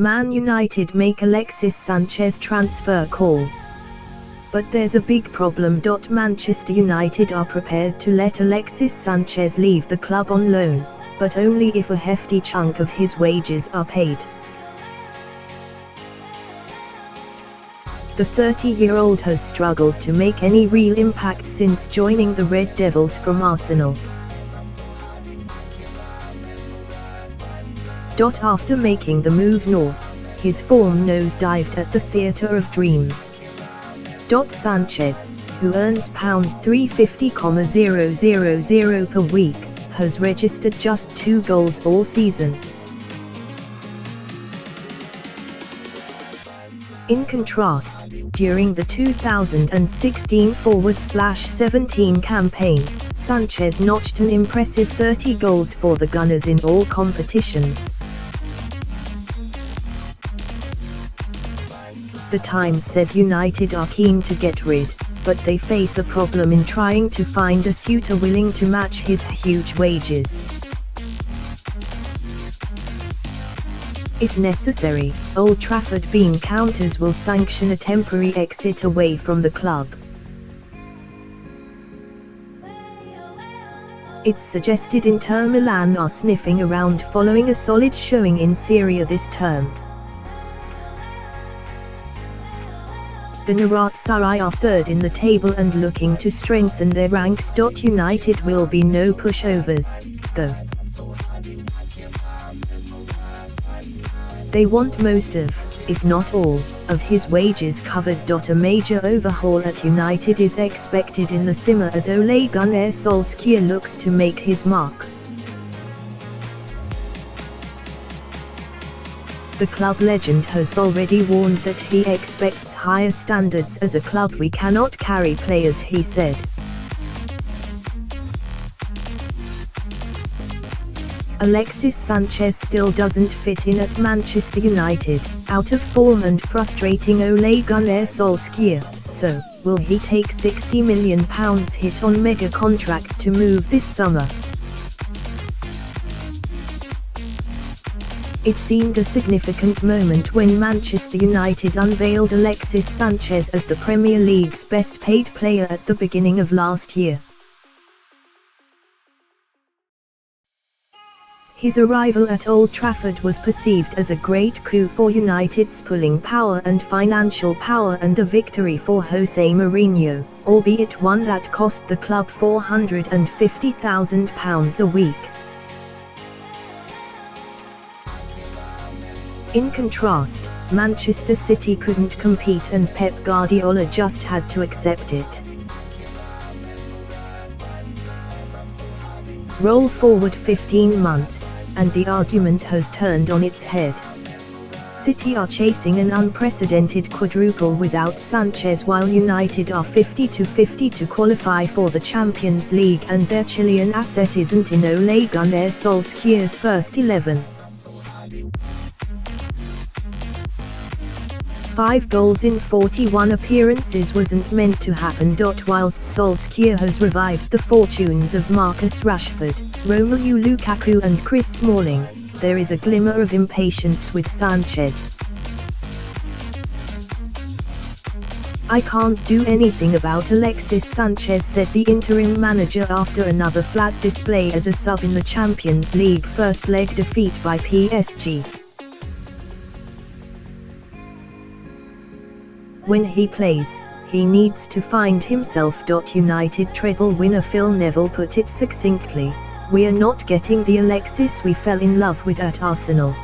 Man United make Alexis Sanchez transfer call. But there's a big problem. Manchester United are prepared to let Alexis Sanchez leave the club on loan, but only if a hefty chunk of his wages are paid. The 30-year-old has struggled to make any real impact since joining the Red Devils from Arsenal. After making the move north, his form nosedived at the Theatre of Dreams. Sanchez, who earns £350,000 per week, has registered just 2 goals all season. In contrast, during the 2016/17 campaign, Sanchez notched an impressive 30 goals for the Gunners in all competitions. The Times says United are keen to get rid, but they face a problem in trying to find a suitor willing to match his huge wages. If necessary, Old Trafford bean counters will sanction a temporary exit away from the club. It's suggested Inter Milan are sniffing around following a solid showing in Serie A this term. The Galatasaray are third in the table and looking to strengthen their ranks. United will be no pushovers, though. They want most of, if not all, of his wages covered. A major overhaul at United is expected in the summer as Ole Gunnar Solskjaer looks to make his mark. The club legend has already warned that he expects higher standards as a club. We cannot carry players, he said. Alexis Sanchez still doesn't fit in at Manchester United, out of form and frustrating Ole Gunnar Solskjaer, so, will he take £60 million hit on mega contract to move this summer? It seemed a significant moment when Manchester United unveiled Alexis Sanchez as the Premier League's best paid player at the beginning of last year. His arrival at Old Trafford was perceived as a great coup for United's pulling power and financial power and a victory for Jose Mourinho, albeit one that cost the club £450,000 a week. In contrast, Manchester City couldn't compete and Pep Guardiola just had to accept it. Roll forward 15 months, and the argument has turned on its head. City are chasing an unprecedented quadruple without Sanchez, while United are 50-50 to qualify for the Champions League, and their Chilean asset isn't in Ole Gunnar Solskjaer's first 11. 5 goals in 41 appearances wasn't meant to happen. Whilst Solskjaer has revived the fortunes of Marcus Rashford, Romelu Lukaku and Chris Smalling, there is a glimmer of impatience with Sanchez. "I can't do anything about Alexis Sanchez," said the interim manager after another flat display as a sub in the Champions League first leg defeat by PSG. "When he plays, he needs to find himself." United treble winner Phil Neville put it succinctly, "We are not getting the Alexis we fell in love with at Arsenal."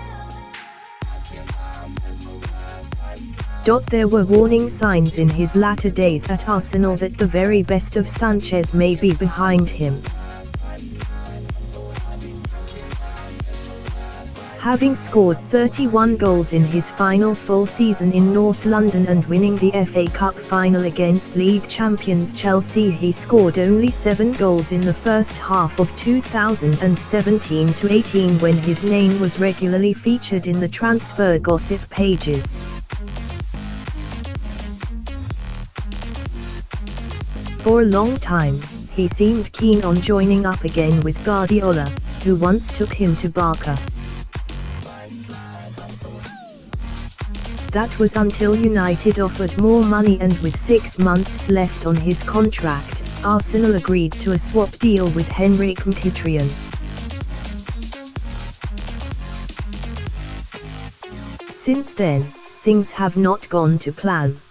There were warning signs in his latter days at Arsenal that the very best of Sanchez may be behind him. Having scored 31 goals in his final full season in North London and winning the FA Cup final against league champions Chelsea, he scored only 7 goals in the first half of 2017-18 when his name was regularly featured in the transfer gossip pages. For a long time, he seemed keen on joining up again with Guardiola, who once took him to Barca. That was until United offered more money, and with 6 months left on his contract, Arsenal agreed to a swap deal with Henrik Mkhitaryan. Since then, things have not gone to plan.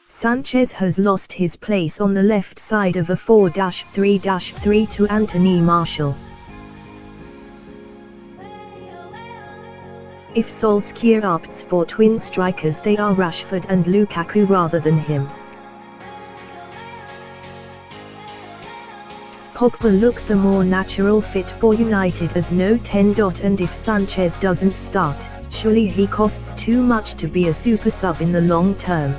Sanchez has lost his place on the left side of a 4-3-3 to Anthony Martial. If Solskjaer opts for twin strikers, they are Rashford and Lukaku rather than him. Pogba looks a more natural fit for United as no 10. And if Sanchez doesn't start, surely he costs too much to be a super sub in the long term.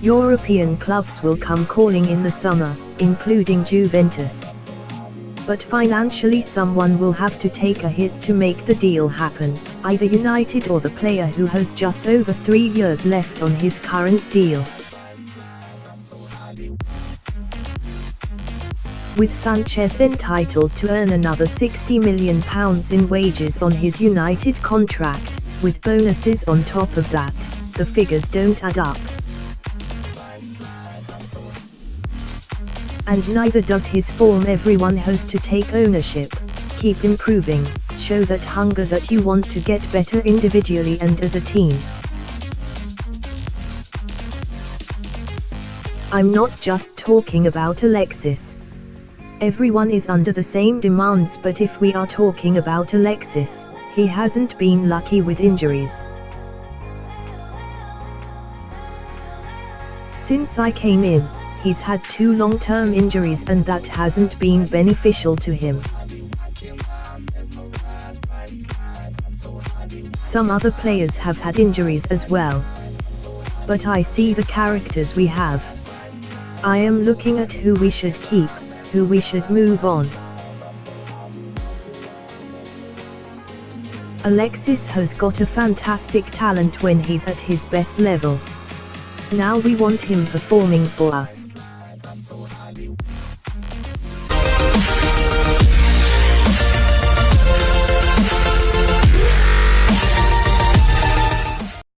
European clubs will come calling in the summer, including Juventus. But financially someone will have to take a hit to make the deal happen, either United or the player who has just over 3 years left on his current deal. With Sanchez entitled to earn another £60 million in wages on his United contract, with bonuses on top of that, the figures don't add up. And neither does his form. Everyone has to take ownership, keep improving, show that hunger that you want to get better individually and as a team. I'm not just talking about Alexis. Everyone is under the same demands, but if we are talking about Alexis, he hasn't been lucky with injuries. Since I came in, he's had 2 long-term injuries, and that hasn't been beneficial to him. Some other players have had injuries as well. But I see the characters we have. I am looking at who we should keep, who we should move on. Alexis has got a fantastic talent when he's at his best level. Now we want him performing for us.